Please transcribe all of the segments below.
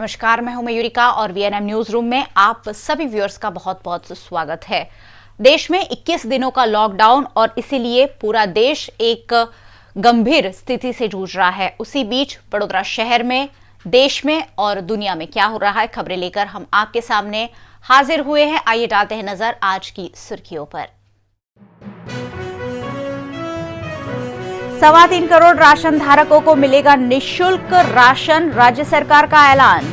नमस्कार, मैं हूं मयूरिका और वीएनएम न्यूज रूम में आप सभी व्यूअर्स का बहुत बहुत स्वागत है। देश में 21 दिनों का लॉकडाउन और इसीलिए पूरा देश एक गंभीर स्थिति से जूझ रहा है। उसी बीच बड़ोदरा शहर में, देश में और दुनिया में क्या हो रहा है, खबरें लेकर हम आपके सामने हाजिर हुए हैं। आइए डालते हैं नजर आज की सुर्खियों पर। 3.25 करोड़ राशन धारकों को मिलेगा निःशुल्क राशन, राज्य सरकार का ऐलान।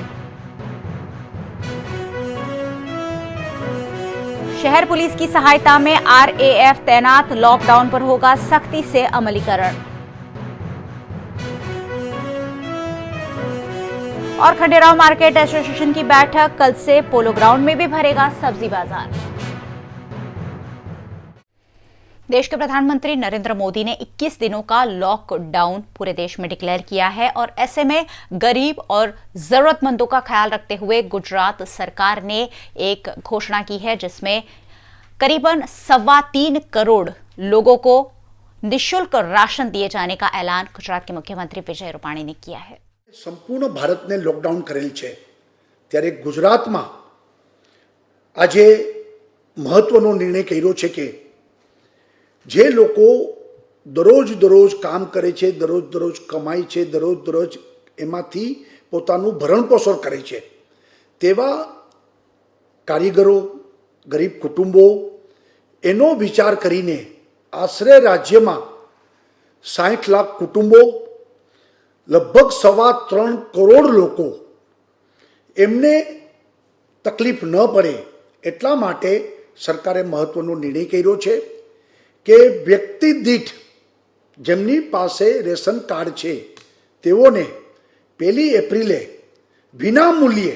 शहर पुलिस की सहायता में आरएएफ तैनात, लॉकडाउन पर होगा सख्ती से अमलीकरण। और खंडेराव मार्केट एसोसिएशन की बैठक, कल से पोलो ग्राउंड में भी भरेगा सब्जी बाजार। देश के प्रधानमंत्री नरेंद्र मोदी ने 21 दिनों का लॉकडाउन पूरे देश में डिक्लेयर किया है और ऐसे में गरीब और जरूरतमंदों का ख्याल रखते हुए गुजरात सरकार ने एक घोषणा की है जिसमें करीबन 3.25 करोड़ लोगों को निःशुल्क राशन दिए जाने का ऐलान गुजरात के मुख्यमंत्री विजय रूपाणी ने किया है। संपूर्ण भारत ने लॉकडाउन करेल छे त्यारे गुजरात में आज महत्वनो निर्णय कर्यो छे के जे लोको दररोज काम करे छे, दररोज कमाई छे, दररोज एमांथी पोतानुं भरणपोषण करे छे तेवा कारीगरो, गरीब कुटुंबो एनो विचार करीने आश्रे राज्य में 60 लाख कुटुंबो, लगभग 3.25 करोड़ लोको एमने तकलीफ न पड़े एटला माटे सरकारे महत्वनो निर्णय कर्यो छे के व्यक्ति दीठ जेमनी पासे रेशन कार्ड छे तेओने 1 एप्रिले विना मूल्ये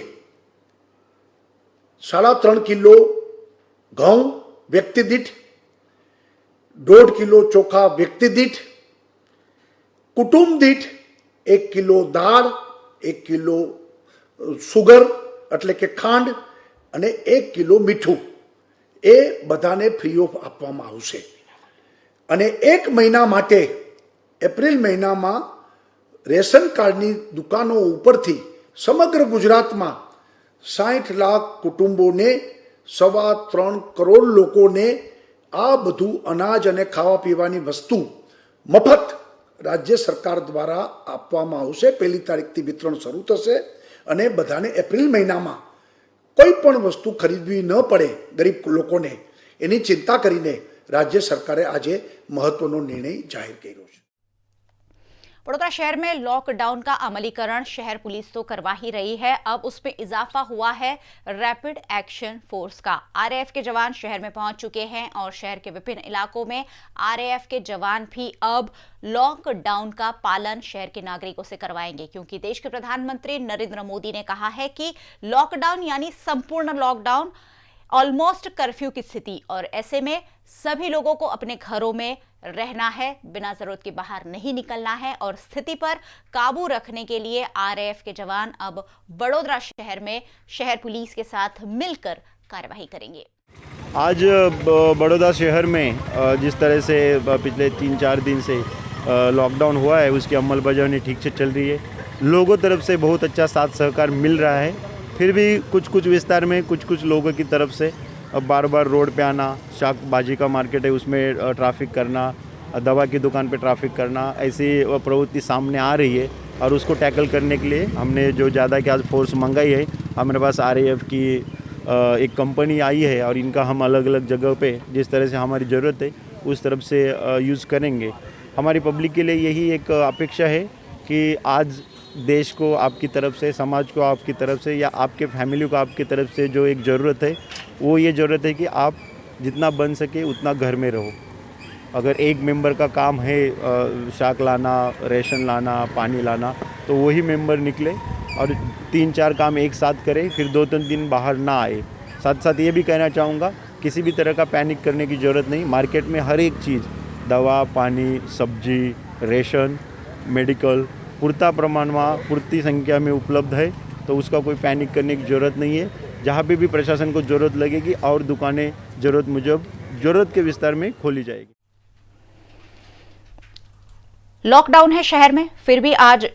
3.5 किलो घઉં व्यक्ति दीठ, 1.5 किलो चोखा व्यक्ति दीठ, कुटुंब दीठ 1 किलो दाळ, 1 किलो सुगर એટલે કે ખાંડ અને 1 કિલો મીઠું એ બધાને ફ્રી ઓફ આપવામાં આવશે અને 1 મહિના માટે એપ્રિલ મહિનામાં રેશન કાર્ડની દુકાનો ઉપરથી સમગ્ર ગુજરાતમાં 60 લાખ કુટુંબોને 3.25 કરોડ લોકોને આ બધું અનાજ અને ખાવા પીવાની વસ્તુ મફત राज्य सरकार द्वारा आपवामां आवशे। 1 तारीखथी वितरण शरू थशे अने बधाने एप्रिल महीनामां कोई पण वस्तु खरीदवी न पड़े गरीब लोकोने एनी चिंता करीने राज्य सरकारे आजे महत्वनो निर्णय जाहिर कर्यो छे। बड़ोदरा शहर में लॉकडाउन का अमलीकरण शहर पुलिस तो करवा ही रही है, अब उसमें इजाफा हुआ है रैपिड एक्शन फोर्स का। आरएएफ के जवान शहर में पहुंच चुके हैं और शहर के विभिन्न इलाकों में आरएएफ के जवान भी अब लॉकडाउन का पालन शहर के नागरिकों से करवाएंगे, क्योंकि देश के प्रधानमंत्री नरेंद्र मोदी ने कहा है कि लॉकडाउन यानी संपूर्ण लॉकडाउन, ऑलमोस्ट कर्फ्यू की स्थिति, और ऐसे में सभी लोगों को अपने घरों में रहना है, बिना जरूरत के बाहर नहीं निकलना है और स्थिति पर काबू रखने के लिए आरएएफ के जवान अब बड़ोदरा शहर में शहर पुलिस के साथ मिलकर कार्यवाही करेंगे। आज बड़ौदा शहर में जिस तरह से पिछले 3-4 दिन से लॉकडाउन हुआ है उसकी अमलबजावनी ठीक से चल रही है। लोगों तरफ से बहुत अच्छा साथ सहकार मिल रहा है। फिर भी कुछ विस्तार में कुछ लोगों की तरफ से अब बार रोड पे आना, शाक भाजी का मार्केट है उसमें ट्रैफिक करना, दवा की दुकान पे ट्रैफिक करना, ऐसी प्रवृत्ति सामने आ रही है और उसको टैकल करने के लिए हमने जो ज़्यादा की आज फोर्स मंगाई है, हमारे पास आरएएफ की एक कंपनी आई है और इनका हम अलग अलग जगह पे जिस तरह से हमारी ज़रूरत है उस तरफ से यूज़ करेंगे। हमारी पब्लिक के लिए यही एक अपेक्षा है कि आज देश को आपकी तरफ से, समाज को आपकी तरफ से या आपके फैमिली को आपकी तरफ से जो एक ज़रूरत है वो ये ज़रूरत है कि आप जितना बन सके उतना घर में रहो। अगर एक मेंबर का काम है शाक लाना, रेशन लाना, पानी लाना, तो वही मेंबर निकले और 3-4 काम एक साथ करे, फिर 2-3 दिन बाहर ना आए। साथ साथ ये भी कहना चाहूँगा, किसी भी तरह का पैनिक करने की ज़रूरत नहीं। मार्केट में हर एक चीज़, दवा, पानी, सब्जी, रेशन, मेडिकल पूर्ता प्रमाण में पूर्ति संख्या में उपलब्ध है, तो उसका कोई पैनिक करने की ज़रूरत नहीं है। जहाँ पे भी प्रशासन को ज़रूरत लगेगी और दुकानें ज़रूरत मुजब ज़रूरत के विस्तार में खोली जाएगी। लॉकडाउन है शहर में, फिर भी आज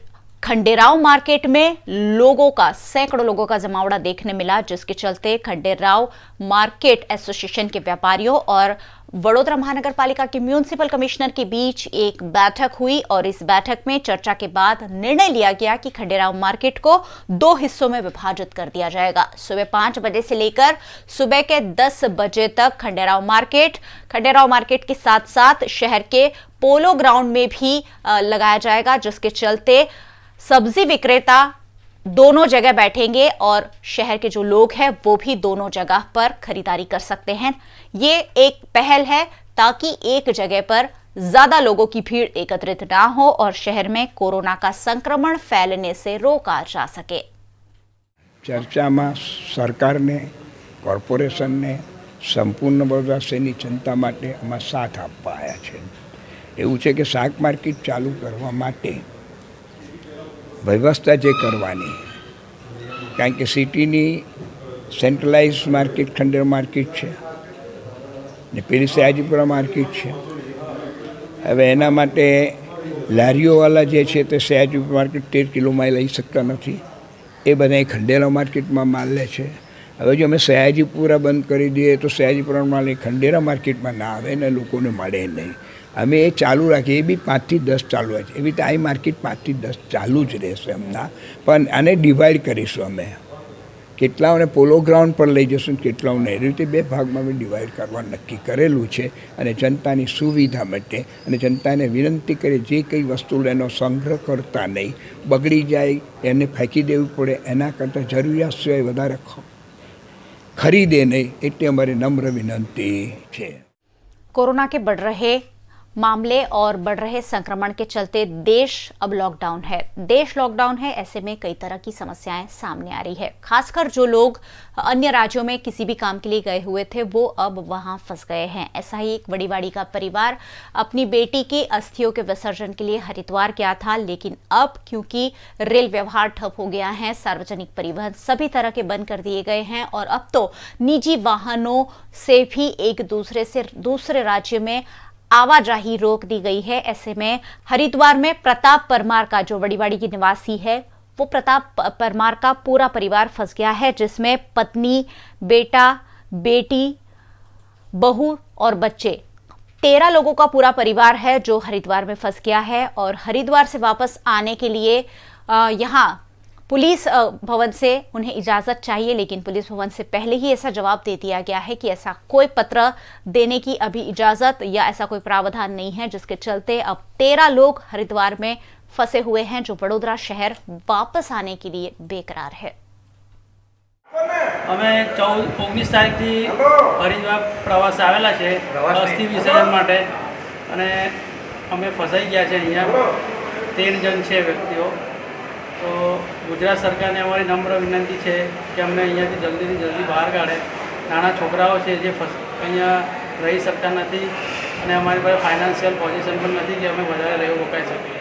खंडेराव मार्केट में लोगों का सैकड़ों लोगों का जमावड़ा देखने मिला, जिसके चलते खंडेराव मार्केट एसोसिएशन के व्यापारियों और वडोदरा महानगर पालिका के म्युनिसिपल कमिश्नर के बीच एक बैठक हुई और इस बैठक में चर्चा के बाद निर्णय लिया गया कि खंडेराव मार्केट को 2 हिस्सों में विभाजित कर दिया जाएगा। सुबह 5 बजे से लेकर सुबह के 10 बजे तक खंडेराव मार्केट के साथ साथ शहर के पोलो ग्राउंड में भी लगाया जाएगा, जिसके चलते सब्जी विक्रेता दोनों जगह बैठेंगे और शहर के जो लोग हैं वो भी दोनों जगह पर खरीदारी कर सकते हैं। ये एक पहल है ताकि एक जगह पर ज्यादा लोगों की भीड़ एकत्रित ना हो और शहर में कोरोना का संक्रमण फैलने से रोका जा सके। चर्चा में सरकार ने कॉर्पोरेशन ने संपूर्ण बड़ोदरा शहरनी जनता माटे आमां साथ आपवा आव्या छे। एवुं छे के शाक मार्केट चालू करवा माटे व्यवस्था जे करवानी, कारण के सिटीनी सेंट्रलाइज मार्केट खंडेर मार्केट है ने पेली सयाजीपुरा मार्केट है। हवे एना माटे लारीओवाला जे छे ते सयाजीपुरा मार्केट 13 किलो में लई सकता नहीं, ए बधाय खंडेरा मार्केट में माल ले छे। हवे जो अमे सयाजीपुरा बंद करी दीए तो सयाजीपुरा माल खंडेरा मार्केट में ना आवे ने लोकोने मळे नहीं। अमे ये चालू रखीए, बी 5 થી 10 चालू है। एवी रीते आ मार्केट 5 થી 10 चालू ज रहेशे हमना, पण आने डिवाइड करीशुं अमे। केटलाओने पोलो ग्राउंड पर लई जशुं, केटलाओने ए रीते 2 भागमां अमे डिवाइड करवा नक्की करेलुं छे अने जनतानी सुविधा माटे अने जनताने विनंती करे जे कई वस्तु एनो संग्रह करता नहीं, बगड़ी जाए एने फेंकी देवी पड़े, एना करता जरूरियात सिवाय वधारे खरीदे नहीं, एटले अमारी नम्र विनंती छे। कोरोना के बढ़ रहे मामले और बढ़ रहे संक्रमण के चलते देश अब लॉकडाउन है। ऐसे में कई तरह की समस्याएं सामने आ रही है। खासकर जो लोग अन्य राज्यों में किसी भी काम के लिए गए हुए थे वो अब वहां फंस गए हैं। ऐसा ही एक बड़ीवाड़ी का परिवार अपनी बेटी की अस्थियों के विसर्जन के लिए हरिद्वार गया था, लेकिन अब क्योंकि रेल व्यवहार ठप हो गया है, सार्वजनिक परिवहन सभी तरह के बंद कर दिए गए हैं और अब तो निजी वाहनों से भी एक दूसरे से दूसरे राज्य में आवाजाही रोक दी गई है। ऐसे में हरिद्वार में प्रताप परमार का जो बड़ीवाड़ी की निवासी है, वो प्रताप परमार का पूरा परिवार फंस गया है, जिसमें पत्नी, बेटा, बेटी, बहू और बच्चे 13 लोगों का पूरा परिवार है जो हरिद्वार में फंस गया है। और हरिद्वार से वापस आने के लिए यहाँ पुलिस भवन से उन्हें इजाजत चाहिए, लेकिन पुलिस भवन से पहले ही ऐसा जवाब दे दिया गया है कि ऐसा कोई पत्र देने की अभी इजाजत या ऐसा कोई प्रावधान नहीं है, जिसके चलते अब 13 लोग हरिद्वार में फंसे हुए हैं जो वडोदरा शहर वापस आने के लिए बेकरार है। અમે 19 તારીખથી હરિદ્વાર પ્રવાસ આવેલા છે અસ્થિ વિસર્જન માટે અને અમે ફસાઈ ગયા છે। અહીંયા 13 જણ છે વ્યક્તિઓ। તો ગુજરાત સરકારને અમારી નમ્ર વિનંતી છે કે અમને અહીંયાથી જલ્દીથી જલ્દી બહાર કાઢે। નાના છોકરાઓ છે જે અહીંયા રહી શકતા નથી અને અમારી પાસે ફાઇનાન્શિયલ પોઝિશન પણ નથી કે અમે વધારે રહેવું રોકાઈ શકીએ।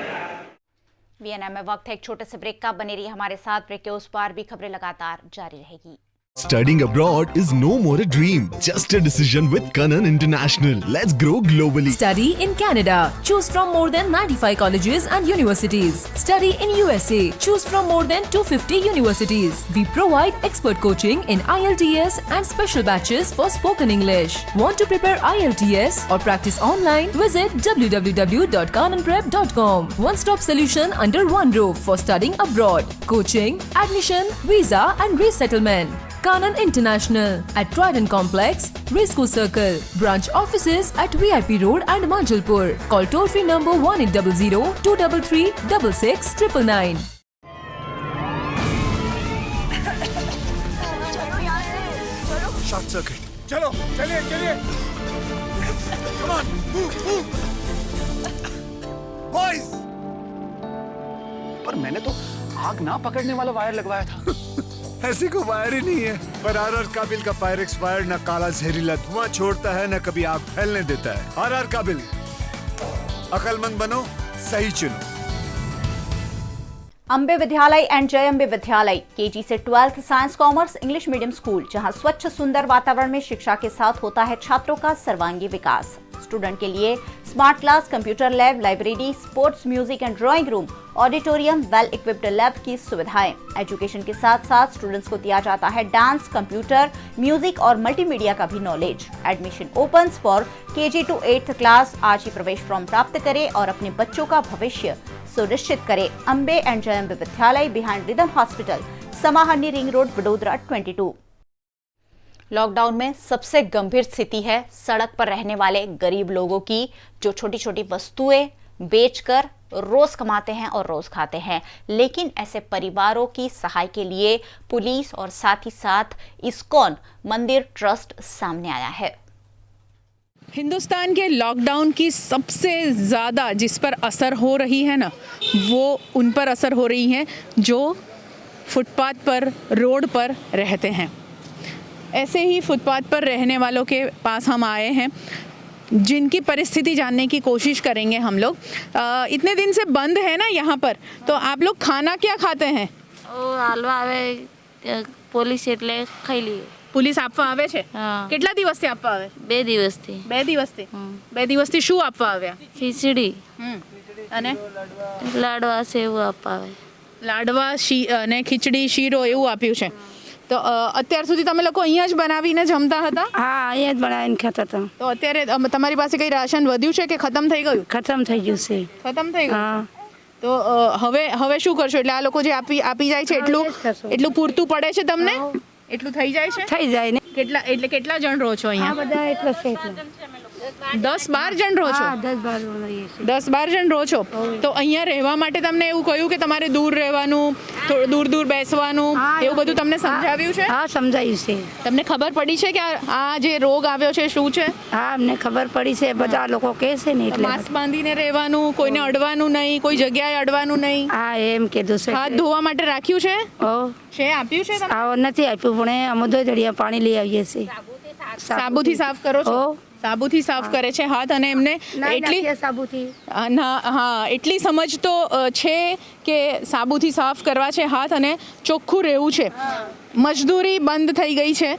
वीएनएम में वक्त है एक छोटे से ब्रेक का। बने रहिए हमारे साथ। ब्रेक के उस पार भी खबरें लगातार जारी रहेगी। Studying abroad is no more a dream, just a decision with Kanan International. Let's grow globally. Study in Canada. Choose from more than 95 colleges and universities. Study in USA. Choose from more than 250 universities. We provide expert coaching in IELTS and special batches for spoken English. Want to prepare IELTS or practice online? Visit www.kananprep.com. One-stop solution under one roof for studying abroad. Coaching, admission, visa and resettlement. Kanan International at Trident Complex, Racecourse Circle. Branch offices at VIP Road and Manjalpur. Call toll-free number 1800-233-6699. Short circuit. चलो चलिए Come on, move. Boys! पर मैंने तो आग ना पकड़ने वाला wire लगवाया था। ऐसी कोई वायर ही नहीं है। पर आर काबिल का फायर एक्सपायर्ड न काला जहरीला धुआं छोड़ता है न कभी आग फैलने देता है। आर काबिल, अकलमंद बनो, सही चुनो। अंबे विद्यालय एंड जय अंबे विद्यालय केजी से 12th science commerce English medium school, जहां स्वच्छ सुंदर वातावरण में शिक्षा के साथ होता है छात्रों का सर्वांगीण विकास। स्टूडेंट के लिए smart class, computer lab, library, sports, music and drawing room, auditorium, well equipped lab की सुविधाएं। एजुकेशन के साथ साथ स्टूडेंट्स को दिया जाता है डांस, कंप्यूटर, म्यूजिक और मल्टीमीडिया का भी knowledge. Admission opens for KG to 8th class. आज ही प्रवेश फॉर्म प्राप्त करें और अपने बच्चों का भविष्य सुनिश्चित करें। अंबे एंड जयंब विद्यालय, बिहाइंड रिदम हॉस्पिटल, समाहरणी रिंग रोड, वडोदरा 22। लॉकडाउन में सबसे गंभीर स्थिति है सड़क पर रहने वाले गरीब लोगों की, जो छोटी छोटी वस्तुएं बेचकर रोज कमाते हैं और रोज खाते हैं। लेकिन ऐसे परिवारों की सहाय के लिए पुलिस और साथ ही साथ इस्कॉन मंदिर ट्रस्ट सामने आया है। हिंदुस्तान के लॉकडाउन की सबसे ज़्यादा जिस पर असर हो रही है ना, वो उन पर असर हो रही है जो फुटपाथ पर, रोड पर रहते हैं। ऐसे ही फुटपाथ पर रहने वालों के पास हम आए हैं, जिनकी परिस्थिति जानने की कोशिश करेंगे हम लोग। इतने दिन से बंद है ना यहाँ पर, तो आप लोग खाना क्या खाते हैं? હાલવા આવે પોલીસ એટલે ખાઈ લઈએ। પોલીસ આપવા આવે છે? હા। કેટલા દિવસથી આપવા આવે? 2 દિવસથી। 2 દિવસથી? 2 દિવસથી શું આપવા આવ્યા? ખીચડી અને લાડવા સેવ આપવા આવે। લાડવા અને ખીચડી, શીરો એવું આપ્યું છે। તો અત્યાર સુધી તમે લોકો અહીંયા જ બનાવીને જમતા હતા? હા, અહીંયા જ બનાવીને ખાતા હતા। તો અત્યારે તમારી પાસે કઈ રાશન વધ્યું છે કે ખતમ થઈ ગયું? ખતમ થઈ ગયું છે। ખતમ થઈ ગયું? હા। તો હવે શું કરશો? એટલે આ લોકો જે આપી જાય છે એટલું પૂરતું પડે છે તમને? એટલું થઈ જાય છે? થઈ જાય ને। કેટલા જણ રહો છો અહીંયા? બધા એટલો છે એટલે 10-12 જણ રહો છો? હા, 10-12 રહીએ છીએ। 10-12 જણ રહો છો? તો અહીંયા રહેવા માટે તમને એવું કહ્યું કે તમારે દૂર રહેવાનું, થોડું દૂર બેસવાનું, એવું બધું તમને સમજાવ્યું છે? હા, સમજાયું છે। તમને ખબર પડી છે કે આ જે રોગ આવ્યો છે શું છે? હા, અમને ખબર પડી છે। બધા લોકો કહે છે ને એટલે માસ્ક બાંધીને રહેવાનું, કોઈને અડવાનું નહીં, કોઈ જગ્યાએ અડવાનું નહીં। હા, એમ કીધું છે। હાથ ધોવા માટે રાખ્યું છે? છે આપ્યું છે તમને? આવો નથી આપ્યું, પણ અમે ધોઈ પાણી લઈ આવીએ છીએ। સાબુથી સાફ કરો છો? સાબુથી સાફ કરે છે હાથ, અને એમને એટલી એટલી સમજ તો છે કે સાબુથી સાફ કરવા છે હાથ અને ચોખ્ખું રહેવું છે। મજદૂરી બંધ થઈ ગઈ છે।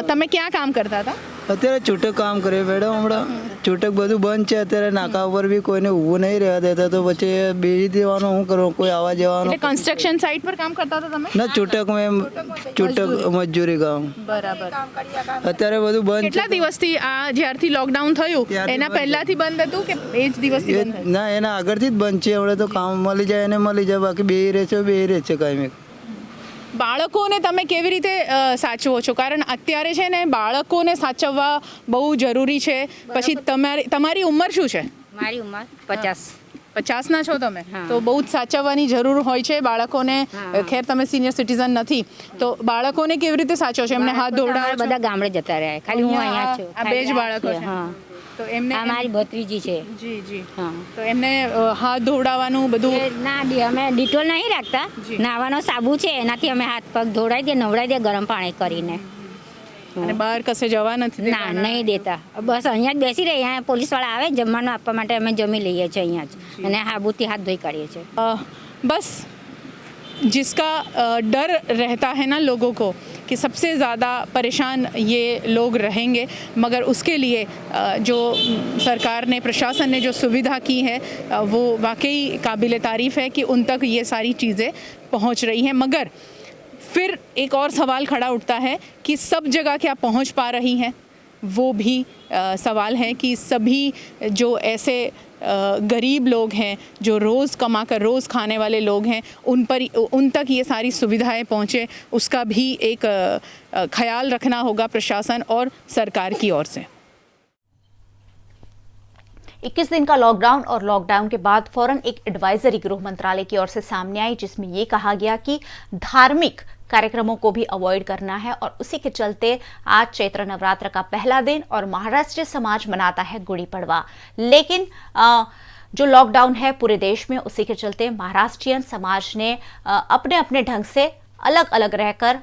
તમે ક્યાં કામ કરતા હતા? અત્યારે છૂટક કામ કરે મેડમ, હમણાં છૂટક બધું બંધ છે। અત્યારે નાકા ઉપર બી કોઈને ઊભું નહીં રહેવા દેતા, તો પછી બેસી દેવાનું, શું કરવું, કોઈ આવવા જવાનું। એટલે કન્સ્ટ્રક્શન સાઇટ પર કામ કરતા હતા તમે? ના, છૂટક મેં છૂટક મજૂરી કામ। બરાબર। અત્યારે બધું બંધ કેટલા દિવસથી આ જ્યારથી લોકડાઉન થયું એના પહેલાથી બંધ હતું કે એ જ દિવસથી બંધ હતું? ના, એના આગળથી જ બંધ છે। હમણાં તો કામ મળી જાય એને મળી જાય, બાકી બેસી રહે છે કાયમી। બાળકોને તમે કેવી રીતે સાચવો છો? કારણ અત્યારે છે ને બાળકોને સાચવવા બહુ જરૂરી છે। પછી તમારી ઉંમર શું છે? મારી ઉંમર 50। 50ના છો તમે? તો બહુ જ સાચવવાની જરૂર હોય છે બાળકોને। ખેર તમે સિનિયર સિટીઝન નથી, તો બાળકોને કેવી રીતે સાચવો છો? એમને હાથ ધોવડાવો? બધા ગામડે જતા રહ્યા, ખાલી હું અહીંયા છું। આ બે જ બાળકો છે? હા। તો એમને મારી ભત્રીજી છે। જી જી। હા। તો એમને હાથ ધોવડાવવાનું બધું? ના, અમે ડિટોલ નહીં રાખતા, નાવાનો સાબુ છે એનાથી અમે હાથ પગ ધોવડાવી દે, નવડાવી દે ગરમ પાણી કરીને। અને બહાર કશે જવા નથી દેતા? ના, નહીં દેતા। બસ અહીંયા જ બેસી રહે। અહીંયા પોલીસવાળા આવે જમવાનું આપવા માટે, અમે જમી લઈએ છીએ અહીંયા જ, અને સાબુથી હાથ ધોઈ કાઢીએ છીએ। बस जिसका डर रहता है ना लोगों को कि सबसे ज़्यादा परेशान ये लोग रहेंगे, मगर उसके लिए जो सरकार ने, प्रशासन ने जो सुविधा की है वो वाकई काबिल तारीफ़ है कि उन तक ये सारी चीज़ें पहुंच रही हैं। मगर फिर एक और सवाल खड़ा उठता है कि सब जगह क्या पहुंच पा रही हैं? वो भी सवाल है कि सभी जो ऐसे गरीब लोग हैं, जो रोज़ कमा कर रोज़ खाने वाले लोग हैं, उन तक ये सारी सुविधाएं पहुँचे, उसका भी एक ख्याल रखना होगा प्रशासन और सरकार की ओर से। 21 दिन का लॉकडाउन और लॉकडाउन के बाद फौरन एक एडवाइजरी गृह मंत्रालय की ओर से सामने आई, जिसमें ये कहा गया कि धार्मिक कार्यक्रमों को भी अवॉइड करना है। और उसी के चलते आज चैत्र नवरात्र का पहला दिन और महाराष्ट्रीय समाज मनाता है गुड़ी पड़वा। लेकिन जो लॉकडाउन है पूरे देश में, उसी के चलते महाराष्ट्रीयन समाज ने अपने अपने ढंग से अलग अलग रहकर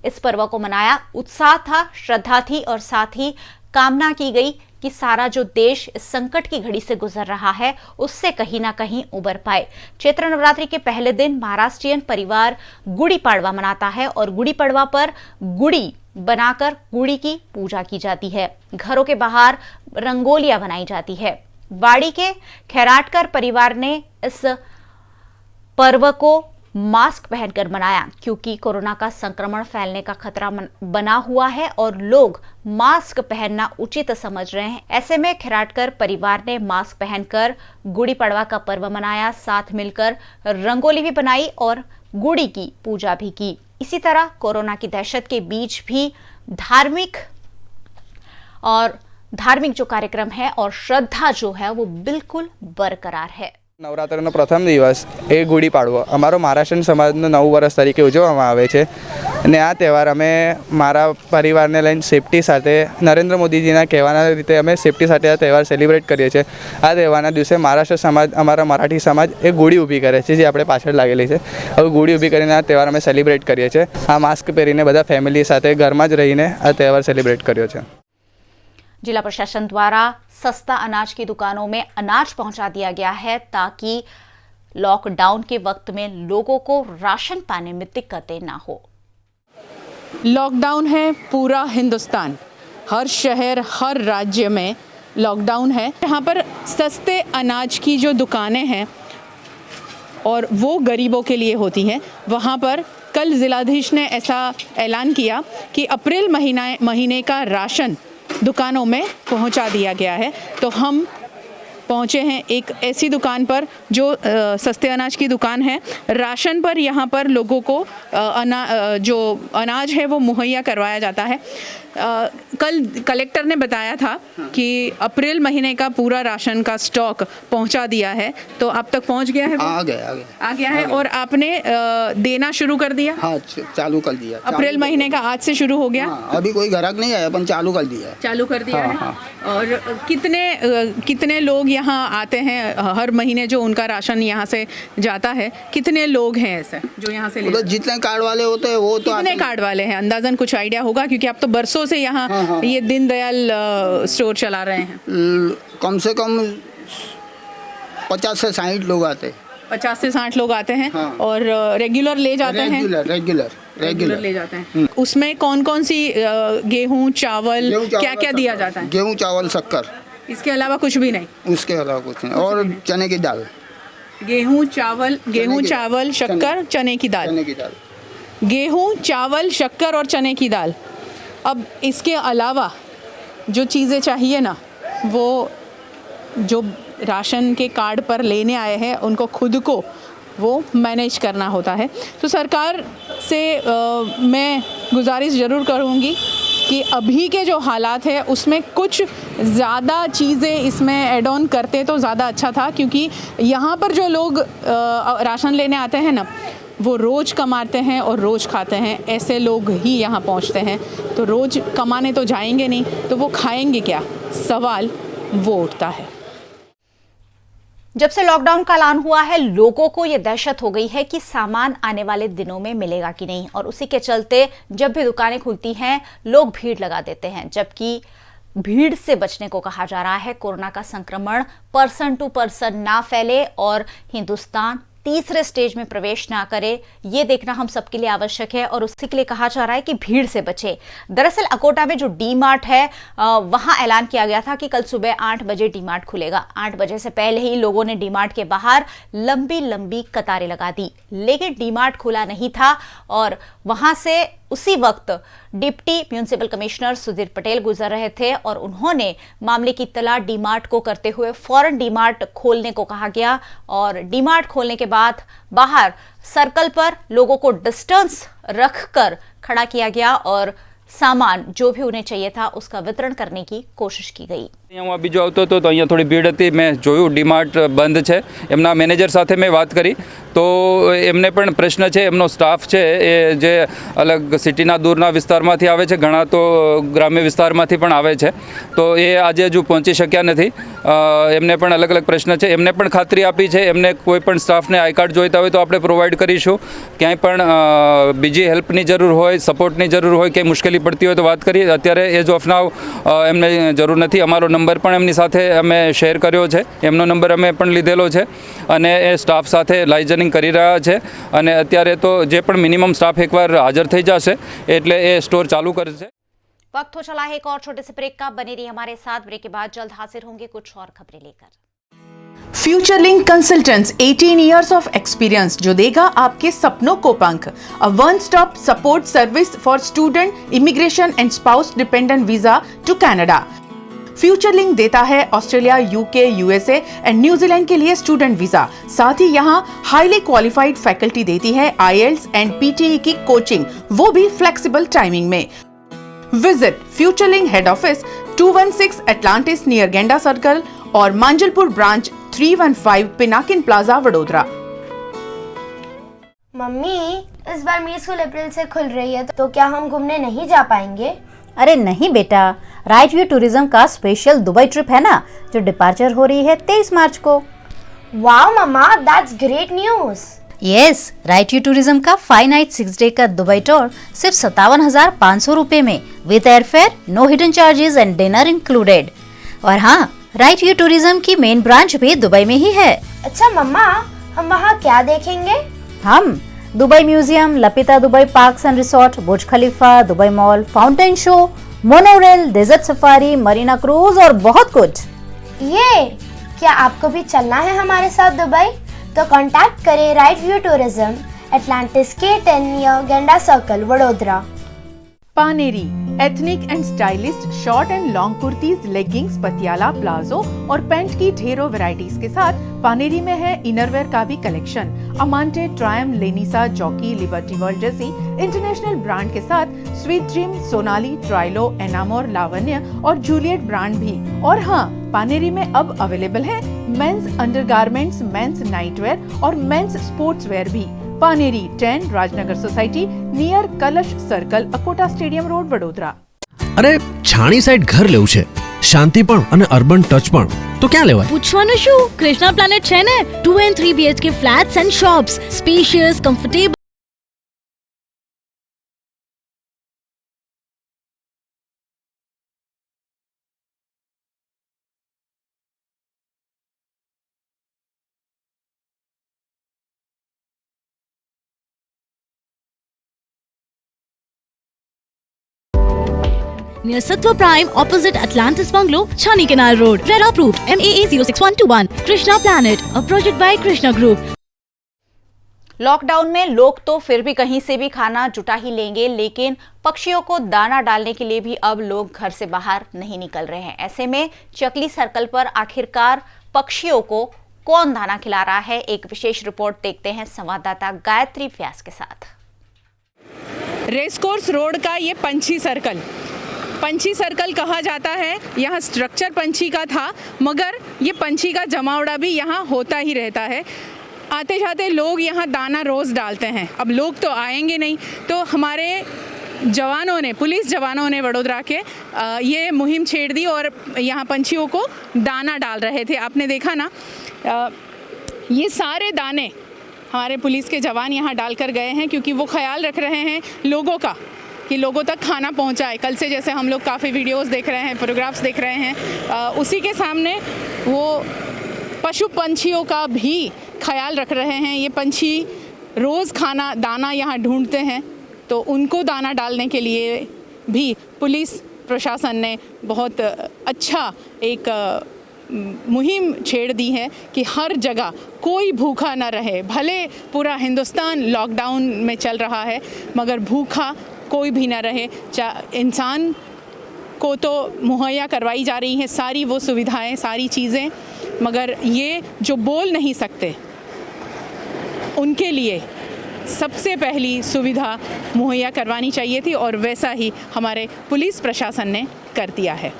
इस पर्व को मनाया। उत्साह था, श्रद्धा थी और साथ ही कामना की गई कि सारा जो देश इस संकट की घड़ी से गुजर रहा है उससे कहीं ना कहीं उबर पाए। चैत्र नवरात्रि के पहले दिन महाराष्ट्रीयन परिवार गुड़ी पड़वा मनाता है और गुड़ी पड़वा पर गुड़ी बनाकर गुड़ी की पूजा की जाती है। घरों के बाहर रंगोलियां बनाई जाती है। वाड़ी के खैराटकर परिवार ने इस पर्व को मास्क पहनकर मनाया, क्योंकि कोरोना का संक्रमण फैलने का खतरा बना हुआ है और लोग मास्क पहनना उचित समझ रहे हैं। ऐसे में खिराटकर परिवार ने मास्क पहनकर गुड़ी पड़वा का पर्व मनाया, साथ मिलकर रंगोली भी बनाई और गुड़ी की पूजा भी की। इसी तरह कोरोना की दहशत के बीच भी धार्मिक जो कार्यक्रम है और श्रद्धा जो है वो बिल्कुल बरकरार है। નવરાત્રિનો પ્રથમ દિવસ એ ગુડી પાડવો અમારો મહારાષ્ટ્રીયન સમાજનો 9 વર્ષ તરીકે ઉજવવામાં આવે છે અને આ તહેવાર અમે મારા પરિવારને લઈને સેફટી સાથે નરેન્દ્ર મોદીજીના કહેવાના રીતે અમે સેફટી સાથે આ તહેવાર સેલિબ્રેટ કરીએ છીએ। આ તહેવારના દિવસે મહારાષ્ટ્ર સમાજ અમારા મરાઠી સમાજ એ ગુડી ઊભી કરે છે જે આપણે પાછળ લાગેલી છે। હવે ગુડી ઊભી કરીને આ તહેવાર અમે સેલિબ્રેટ કરીએ છીએ। આ માસ્ક પહેરીને બધા ફેમિલી સાથે ઘરમાં જ રહીને આ તહેવાર સેલિબ્રેટ કર્યો છે। जिला प्रशासन द्वारा सस्ता अनाज की दुकानों में अनाज पहुंचा दिया गया है ताकि लॉकडाउन के वक्त में लोगों को राशन पाने में दिक्कतें ना हो। लॉकडाउन है पूरा हिंदुस्तान, हर शहर हर राज्य में लॉकडाउन है। यहाँ पर सस्ते अनाज की जो दुकानें हैं और वो गरीबों के लिए होती हैं, वहाँ पर कल जिलाधीश ने ऐसा ऐलान किया कि अप्रैल महीने का राशन दुकानों में पहुंचा दिया गया है। तो हम पहुंचे हैं एक ऐसी दुकान पर जो सस्ते अनाज की दुकान है। राशन पर यहाँ पर लोगों को जो अनाज है वो मुहैया करवाया जाता है। कल कलेक्टर ने बताया था कि अप्रैल महीने का पूरा राशन का स्टॉक पहुंचा दिया है। तो आप तक पहुंच गया है? आ गया है। और आपने देना शुरू कर दिया? हाँ, चालू कर दिया। अप्रैल महीने का आज से शुरू हो गया? हाँ, अभी कोई ग्राहक नहीं आया, अपन चालू कर दिया है। हाँ। और कितने लोग यहाँ आते हैं हर महीने जो उनका राशन यहाँ से जाता है? कितने लोग हैं ऐसे जो यहाँ से तो जितने कार्ड वाले होते हैं वो तो कितने कार्ड वाले हैं अंदाजन कुछ आइडिया होगा, क्योंकि आप तो बरसों से यहाँ ये दीनदयाल स्टोर चला रहे हैं। कम से कम 50 से 60 लोग आते हैं। 50 से 60 लोग आते हैं। हाँ। और रेगुलर ले जाते हैं? रेगुलर ले जाते हैं। उसमें कौन कौन सी गेहूँ चावल क्या क्या दिया जाता है? गेहूँ चावल शक्कर, इसके अलावा कुछ भी नहीं? उसके अलावा कुछ नहीं। और चने की दाल। गेहूँ चावल शक्कर चने की दाल। गेहूँ चावल शक्कर और चने की दाल। अब इसके अलावा जो चीज़ें चाहिए ना, वो जो राशन के कार्ड पर लेने आए हैं उनको खुद को वो मैनेज करना होता है। तो सरकार से मैं गुजारिश ज़रूर करूँगी कि अभी के जो हालात है उसमें कुछ ज़्यादा चीज़ें इसमें ऐड ऑन करते तो ज़्यादा अच्छा था, क्योंकि यहाँ पर जो लोग राशन लेने आते हैं ना वो रोज़ कमाते हैं और रोज़ खाते हैं। ऐसे लोग ही यहाँ पहुँचते हैं, तो रोज़ कमाने तो जाएंगे नहीं, तो वो खाएंगे क्या? सवाल वो उठता है। जब से लॉकडाउन का ऐलान हुआ है, लोगों को यह दहशत हो गई है कि सामान आने वाले दिनों में मिलेगा कि नहीं, और उसी के चलते जब भी दुकानें खुलती हैं लोग भीड़ लगा देते हैं, जबकि भीड़ से बचने को कहा जा रहा है। कोरोना का संक्रमण पर्सन टू पर्सन ना फैले और हिंदुस्तान तीसरे स्टेज में प्रवेश ना करे, ये देखना हम सबके लिए आवश्यक है और उसी के लिए कहा जा रहा है कि भीड़ से बचे। दरअसल अकोटा में जो डी मार्ट है वहां ऐलान किया गया था कि कल सुबह 8 बजे डी मार्ट खुलेगा। 8 बजे से पहले ही लोगों ने डी मार्ट के बाहर लंबी लंबी कतारें लगा दी, लेकिन डी मार्ट खुला नहीं था और वहां से उसी वक्त deputy municipal commissioner Sudhir Patel गुजर रहे थे और उन्होंने मामले की इत्तला डी मार्ट को करते हुए फौरन डी मार्ट खोलने को कहा गया और डी मार्ट खोलने के बाद बाहर सर्कल पर लोगों को डिस्टेंस रखकर खड़ा किया गया और सामान जो भी उन्हें चाहिए था उसका वितरण करने की कोशिश की गई। હું બીજો આવતો હતો તો અહીંયા થોડી ભીડ હતી, મેં જોયું ડીમાર્ટ બંધ છે। એમના મેનેજર સાથે મેં વાત કરી તો એમને પણ પ્રશ્ન છે, એમનો સ્ટાફ છે એ જે અલગ સિટીના દૂરના વિસ્તારમાંથી આવે છે, ઘણા તો ગ્રામ્ય વિસ્તારમાંથી પણ આવે છે, તો એ આજે હજુ પહોંચી શક્યા નથી। એમને પણ અલગ અલગ પ્રશ્ન છે, એમને પણ ખાતરી આપી છે એમને કોઈ પણ સ્ટાફને આઈ કાર્ડ જોઈતા હોય તો આપણે પ્રોવાઈડ કરીશું। ક્યાંય પણ બીજી હેલ્પની જરૂર હોય, સપોર્ટની જરૂર હોય, ક્યાંય મુશ્કેલી પડતી હોય તો વાત કરીએ। અત્યારે એઝ ઓફ નાવ એમને જરૂર નથી। અમારો નંબર પણ એમની સાથે અમે શેર કર્યો છે, એમનો નંબર અમે પણ લીધેલો છે અને એ સ્ટાફ સાથે લાઇઝનિંગ કરી રહ્યા છે અને અત્યારે તો જે પણ મિનિમમ સ્ટાફ એકવાર હાજર થઈ જશે એટલે એ स्टोर चालू करશે। वक्त हो चला है एक और छोटे से ब्रेक का, बने रहिए हमारे साथ। ब्रेक के बाद जल्द हाजिर होंगे कुछ और खबरें लेकर। फ्यूचरलिंक कंसल्टेंट्स 18 इयर्स ऑफ एक्सपीरियंस जो देगा आपके सपनों को पंख। A one stop support service for student, immigration and spouse dependent visa to Canada. फ्यूचरलिंक देता है Australia, UK, USA and New Zealand के लिए स्टूडेंट वीजा। साथ ही यहाँ हाईली क्वालिफाइड फैकल्टी देती है IELTS एंड PTE की कोचिंग, वो भी फ्लेक्सिबल टाइमिंग में। Visit Futurelink head office 216 Atlantis near Genda circle और Manjalpur branch 315 Pinakin plaza Vadodara. Mummy, इस बार मेरी स्कूल अप्रैल से खुल रही है, तो क्या हम घूमने नहीं जा पाएंगे? अरे नहीं बेटा, राइट व्यू टूरिज्म का स्पेशल दुबई ट्रिप है ना, जो डिपार्चर हो रही है 23 मार्च को। वाओ मम्मा, that's great news. Yes, Right view Tourism का 5 नाइट 6 डे का दुबई टूर सिर्फ 57,500 रुपए में, with airfare, no hidden charges and dinner included. और हाँ, राइट व्यू टूरिज्म की मेन ब्रांच भी दुबई में ही है। अच्छा मम्मा, हम वहाँ क्या देखेंगे? हम दुबई म्यूजियम, लपिता Dubai parks and resort, Burj Khalifa, Dubai mall, fountain show, monorail, desert safari, marina cruise और बहुत कुछ। ये क्या आपको भी चलना है हमारे साथ दुबई? तो कांटेक्ट करें right view tourism, Atlantis K10 near Genda circle, Vadodara. Paneri ethnic and stylist short and long kurtis, leggings, Patiala, palazzo और पैंट की ढेरों वैरायटीज के साथ पानेरी में है इनरवेयर का भी कलेक्शन। अमांटे, ट्रायम, लेनिसा, जॉकी, लिबर्टी वर्ल्ड जैसी इंटरनेशनल ब्रांड के साथ स्वीट ड्रीम, सोनाली, ट्राइलो, एनामोर, लावण्य और जूलियट ब्रांड भी। और हाँ, पानेरी में अब अवेलेबल है मेंस अंडरगारमेंट्स, मेंस नाइटवेयर और मेंस स्पोर्ट्सवेयर भी। पानेरी 10 राजनगर सोसाइटी नियर कलश circle, Akota stadium road, Vadodara. અરે છાણી સાઈડ ઘર લેવું છે, શાંતિ પણ અને અર્બન ટચ પણ, તો ક્યાં લેવાય? પૂછવાનું શું, કૃષ્ણા પ્લાનેટ છે ને, 2 and 3 BHK flats and shops, spacious, comfortable. Near Sattva Prime, opposite Atlantis Bungalow, Chani Canal Road. RERA approved. MAA 06121. Krishna Planet, a project by Krishna Group. Lockdown में लोग तो फिर भी कहीं से भी खाना जुटा ही लेंगे, लेकिन पक्षियों को दाना डालने के लिए भी अब लोग घर से बाहर नहीं निकल रहे हैं। ऐसे में चकली सर्कल पर आखिरकार पक्षियों को कौन दाना खिला रहा है, एक विशेष रिपोर्ट देखते हैं संवाददाता गायत्री व्यास के साथ। रेसकोर्स रोड का ये पंछी सर्कल कहा जाता है। यहाँ स्ट्रक्चर पंछी का था, मगर ये पंछी का जमावड़ा भी यहाँ होता ही रहता है। आते जाते लोग यहाँ दाना रोज़ डालते हैं। अब लोग तो आएंगे नहीं, तो हमारे जवानों ने, पुलिस जवानों ने वडोदरा के ये मुहिम छेड़ दी और यहाँ पंछियों को दाना डाल रहे थे। आपने देखा ना, ये सारे दाने हमारे पुलिस के जवान यहाँ डालकर गए हैं, क्योंकि वो ख्याल रख रहे हैं लोगों का कि लोगों तक खाना पहुँचाए। कल से जैसे हम लोग काफ़ी वीडियोस देख रहे हैं, फोटोग्राफ्स देख रहे हैं, उसी के सामने वो पशु पंछियों का भी ख्याल रख रहे हैं। ये पंछी रोज़ खाना दाना यहाँ ढूंढते हैं, तो उनको दाना डालने के लिए भी पुलिस प्रशासन ने बहुत अच्छा एक मुहिम छेड़ दी है कि हर जगह कोई भूखा न रहे। भले पूरा हिंदुस्तान लॉकडाउन में चल रहा है, मगर भूखा कोई भी ना रहे। इंसान को तो मुहैया करवाई जा रही हैं सारी वो सुविधाएं, सारी चीज़ें, मगर ये जो बोल नहीं सकते उनके लिए सबसे पहली सुविधा मुहैया करवानी चाहिए थी, और वैसा ही हमारे पुलिस प्रशासन ने कर दिया है।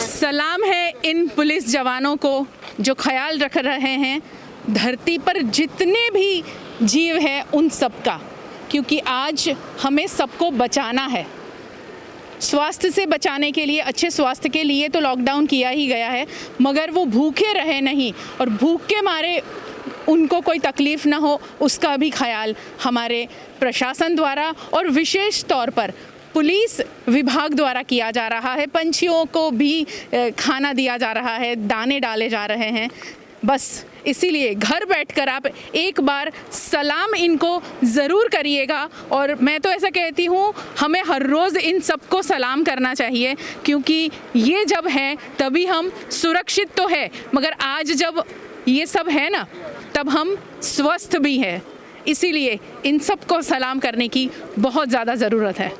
सलाम है इन पुलिस जवानों को जो ख्याल रख रहे हैं धरती पर जितने भी जीव हैं उन सब का, क्योंकि आज हमें सबको बचाना है। स्वास्थ्य से बचाने के लिए, अच्छे स्वास्थ्य के लिए तो लॉकडाउन किया ही गया है, मगर वो भूखे रहे नहीं और भूख के मारे उनको कोई तकलीफ़ ना हो, उसका भी ख्याल हमारे प्रशासन द्वारा और विशेष तौर पर पुलिस विभाग द्वारा किया जा रहा है। पंछियों को भी खाना दिया जा रहा है, दाने डाले जा रहे हैं। बस इसीलिए घर बैठकर आप एक बार सलाम इनको ज़रूर करिएगा। और मैं तो ऐसा कहती हूँ, हमें हर रोज़ इन सबको सलाम करना चाहिए, क्योंकि ये जब है तभी हम सुरक्षित तो है, मगर आज जब ये सब है ना, तब हम स्वस्थ भी है। इसीलिए इन सबको सलाम करने की बहुत ज़्यादा ज़रूरत है।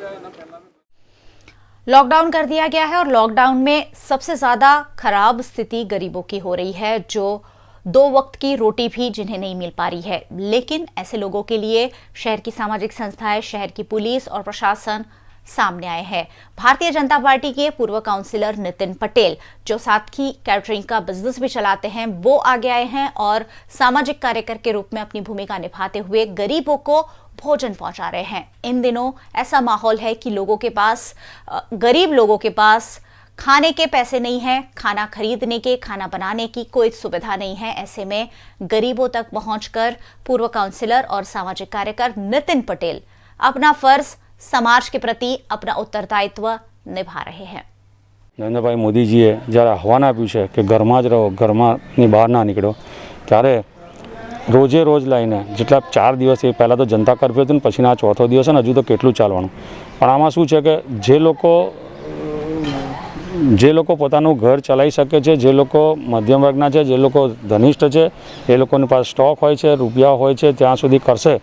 लॉकडाउन कर दिया गया है और लॉकडाउन में सबसे ज़्यादा खराब स्थिति गरीबों की हो रही है, जो 2 वक्त की रोटी भी जिन्हें नहीं मिल पा रही है। लेकिन ऐसे लोगों के लिए शहर की सामाजिक संस्थाएं, शहर की पुलिस और प्रशासन सामने आए हैं। भारतीय जनता पार्टी के पूर्व काउंसिलर नितिन पटेल, जो साथ ही कैटरिंग का बिजनेस भी चलाते हैं, वो आगे आए हैं और सामाजिक कार्यकर के रूप में अपनी भूमिका निभाते हुए गरीबों को भोजन पहुंचा रहे हैं। इन दिनों ऐसा माहौल है कि लोगों के पास, गरीब लोगों के पास खाने के पैसे नहीं है, खाना खरीदने के, खाना बनाने की कोई सुविधा नहीं है। ऐसे में गरीबों तक पहुंचकर पूर्व काउंसिलर और सामाजिक कार्यकर नितिन पटेल अपना फर्ज समाज के प्रति अपना उत्तरदायित्व निभा रहे हैं। નરેન્દ્રભાઈ મોદીજીએ જ્યારે આહવાન આપ્યું છે કે ઘરમાં જ રહો, ઘરમાંની બહાર ના નીકળો, ત્યારે રોજે રોજ લઈને જેટલા 4 દિવસ પહેલાં તો જનતા કર્ફ્યુ હતું ને પછીના 4થો દિવસ ને હજુ તો કેટલું ચાલવાનું। પણ આમાં શું છે કે જે લોકો પોતાનું ઘર ચલાવી શકે છે, જે લોકો મધ્યમ વર્ગના છે, જે લોકો ધનિષ્ઠ છે, એ લોકોની પાસે સ્ટોક હોય છે, રૂપિયા હોય છે, ત્યાં સુધી કરશે।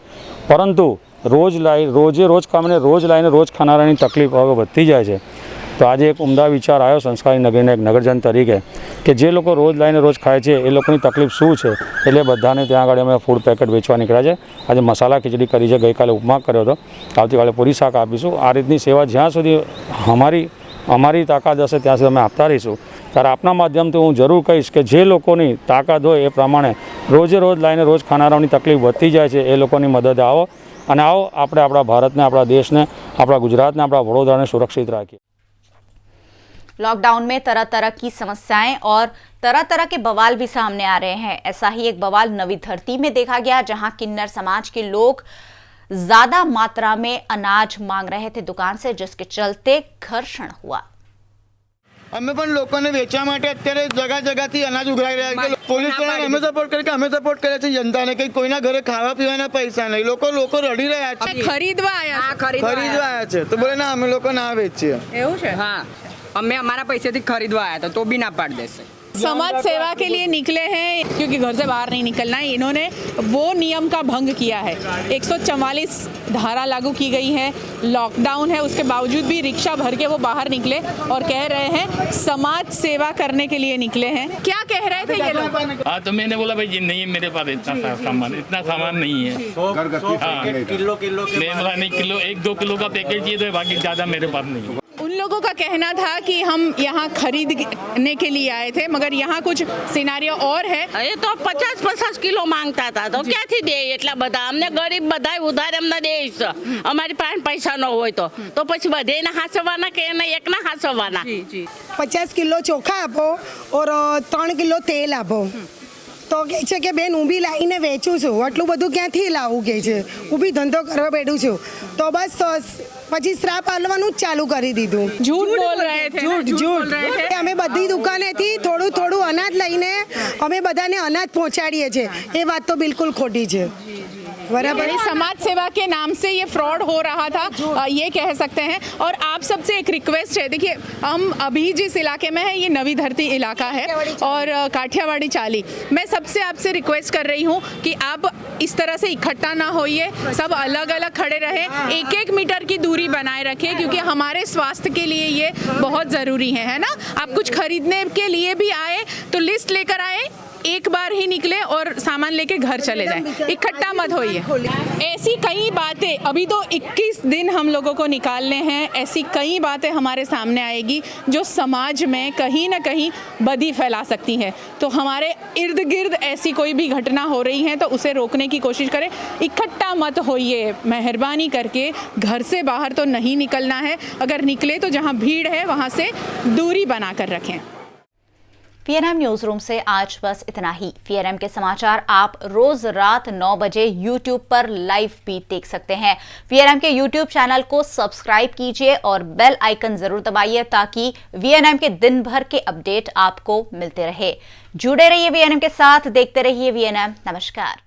પરંતુ રોજે રોજ કામને રોજ લાવીને રોજ ખાનારાની તકલીફ હવે વધતી જાય છે। તો આજે એક ઉમદા વિચાર આવ્યો સંસ્કારી નગરીના એક નગરજન તરીકે કે જે લોકો રોજ લાવીને રોજ ખાય છે એ લોકોની તકલીફ શું છે, એટલે બધાને ત્યાં આગળ અમે ફૂડ પેકેટ વેચવા નીકળ્યા છે। આજે મસાલા ખીચડી કરી છે, ગઈકાલે ઉપમા કર્યો હતો, આવતીકાલે પૂરી શાક આપીશું। આ રીતની સેવા જ્યાં સુધી અમારી તાકાત હશે ત્યાં સુધી અમે આપતા રહીશું। ત્યારે આપના માધ્યમથી હું જરૂર કહીશ કે જે લોકોની તાકાત હોય એ પ્રમાણે રોજે રોજ લાવીને રોજ ખાનારાઓની તકલીફ વધતી જાય છે, એ લોકોની મદદ આવો અને આવો આપણે આપણા ભારતને, આપણા દેશને, આપણા ગુજરાતને, આપણા વડોદરાને સુરક્ષિત રાખીએ। लॉकडाउन में तरह तरह की समस्याएं और तरह तरह के बवाल भी सामने आ रहे हैं। ऐसा ही एक बवाल नवी धरती में देखा गया, जहां किन्नर समाज के लोग ज्यादा मात्रा में अनाज मांग रहे थे दुकान से, जिसके चलते घर्षण हुआ। અમે પણ લોકોને વેચવા માટે અત્યારે જગા જગાથી અનાજ ઉઘરાઈ રહ્યા છે। પોલીસ વાળાને અમે સપોર્ટ કરે છે જનતાને કે કોઈના ઘરે ખાવા પીવાના પૈસા નહીં, લોકો રડી રહ્યા છે। ખરીદવા આયા છે તો બોલે ના અમે લોકો ના વેચીએ। એવું છે? हाँ, અમે અમારા પૈસેથી ખરીદવા આયા હતા તો બી ના પાડ દેશે। समाज सेवा के लिए निकले हैं, क्योंकि घर से बाहर नहीं निकलना है। इन्होंने वो नियम का भंग किया है। 144 धारा लागू की गई है, लॉकडाउन है, उसके बावजूद भी रिक्शा भर के वो बाहर निकले और कह रहे हैं समाज सेवा करने के लिए निकले हैं। क्या कह रहे थे ये लोग? हाँ, तो मैंने बोला भाई नहीं, मेरे पास इतना सामान नहीं है। किलो मैं बोला नहीं, किलो 1-2 किलो का पैकेट चाहिए तो बाकी ज़्यादा मेरे पास नहीं है। उन लोगों का कहना था कि हम यहाँ खरीदने के लिए आए थे, मगर यहाँ कुछ सिनारियो और है। ये तो 50-50 किलो मांगता था तो क्या थी दे એટલા બધા અમને ગરીબ બધા ઉધાર અમને દે છે। અમારી પાસે પૈસા ન હોય તો પછી બધેને હાસવાના કે એને એકના હાસવાના। 50 કિલો ચોખા આપો और 3 કિલો તેલ આપો। તો કહે છે કે બેન હું બી લાવીને વેચું છું, આટલું બધું ક્યાંથી લાવું કહે છે, હું બી ધંધો કરવા બેઠું છું। તો બસ પછી શ્રાપ આલવાનું જ ચાલુ કરી દીધું। झूठ बोल रहे थे, झूठ। અમે બધી દુકાનેથી થોડું અનાજ લઈને અમે બધાને અનાજ પહોંચાડીએ છીએ, એ વાત તો બિલકુલ ખોટી છે। बराबर, समाज सेवा के नाम से ये फ्रॉड हो रहा था, ये कह सकते हैं। और आप सबसे एक रिक्वेस्ट है, देखिए हम अभी जिस इलाके में है ये नवी धरती इलाका है और काठियावाड़ी चाली। मैं सबसे आपसे रिक्वेस्ट कर रही हूँ कि आप इस तरह से इकट्ठा ना होइए, सब अलग अलग खड़े रहे, 1-1 मीटर की दूरी बनाए रखिए, क्योंकि हमारे स्वास्थ्य के लिए ये बहुत ज़रूरी है ना। आप कुछ खरीदने के लिए भी आए तो लिस्ट लेकर आए, एक बार ही निकले और सामान लेके घर चले जाएं, इकट्ठा मत होइए। ऐसी कई बातें, अभी तो 21 दिन हम लोगों को निकालने हैं, ऐसी कई बातें हमारे सामने आएगी जो समाज में कहीं ना कहीं बदी फैला सकती हैं। तो हमारे इर्द गिर्द ऐसी कोई भी घटना हो रही है तो उसे रोकने की कोशिश करें, इकट्ठा मत होइए। मेहरबानी करके घर से बाहर तो नहीं निकलना है, अगर निकले तो जहाँ भीड़ है वहाँ से दूरी बना कर रखें। VNM न्यूज रूम से आज बस इतना ही। VNM के समाचार आप रोज रात 9 बजे YouTube पर लाइव भी देख सकते हैं। VNM के YouTube चैनल को सब्सक्राइब कीजिए और बेल आइकन जरूर दबाइए ताकि VNM के दिन भर के अपडेट आपको मिलते रहे। जुड़े रहिए VNM के साथ, देखते रहिए VNM। नमस्कार।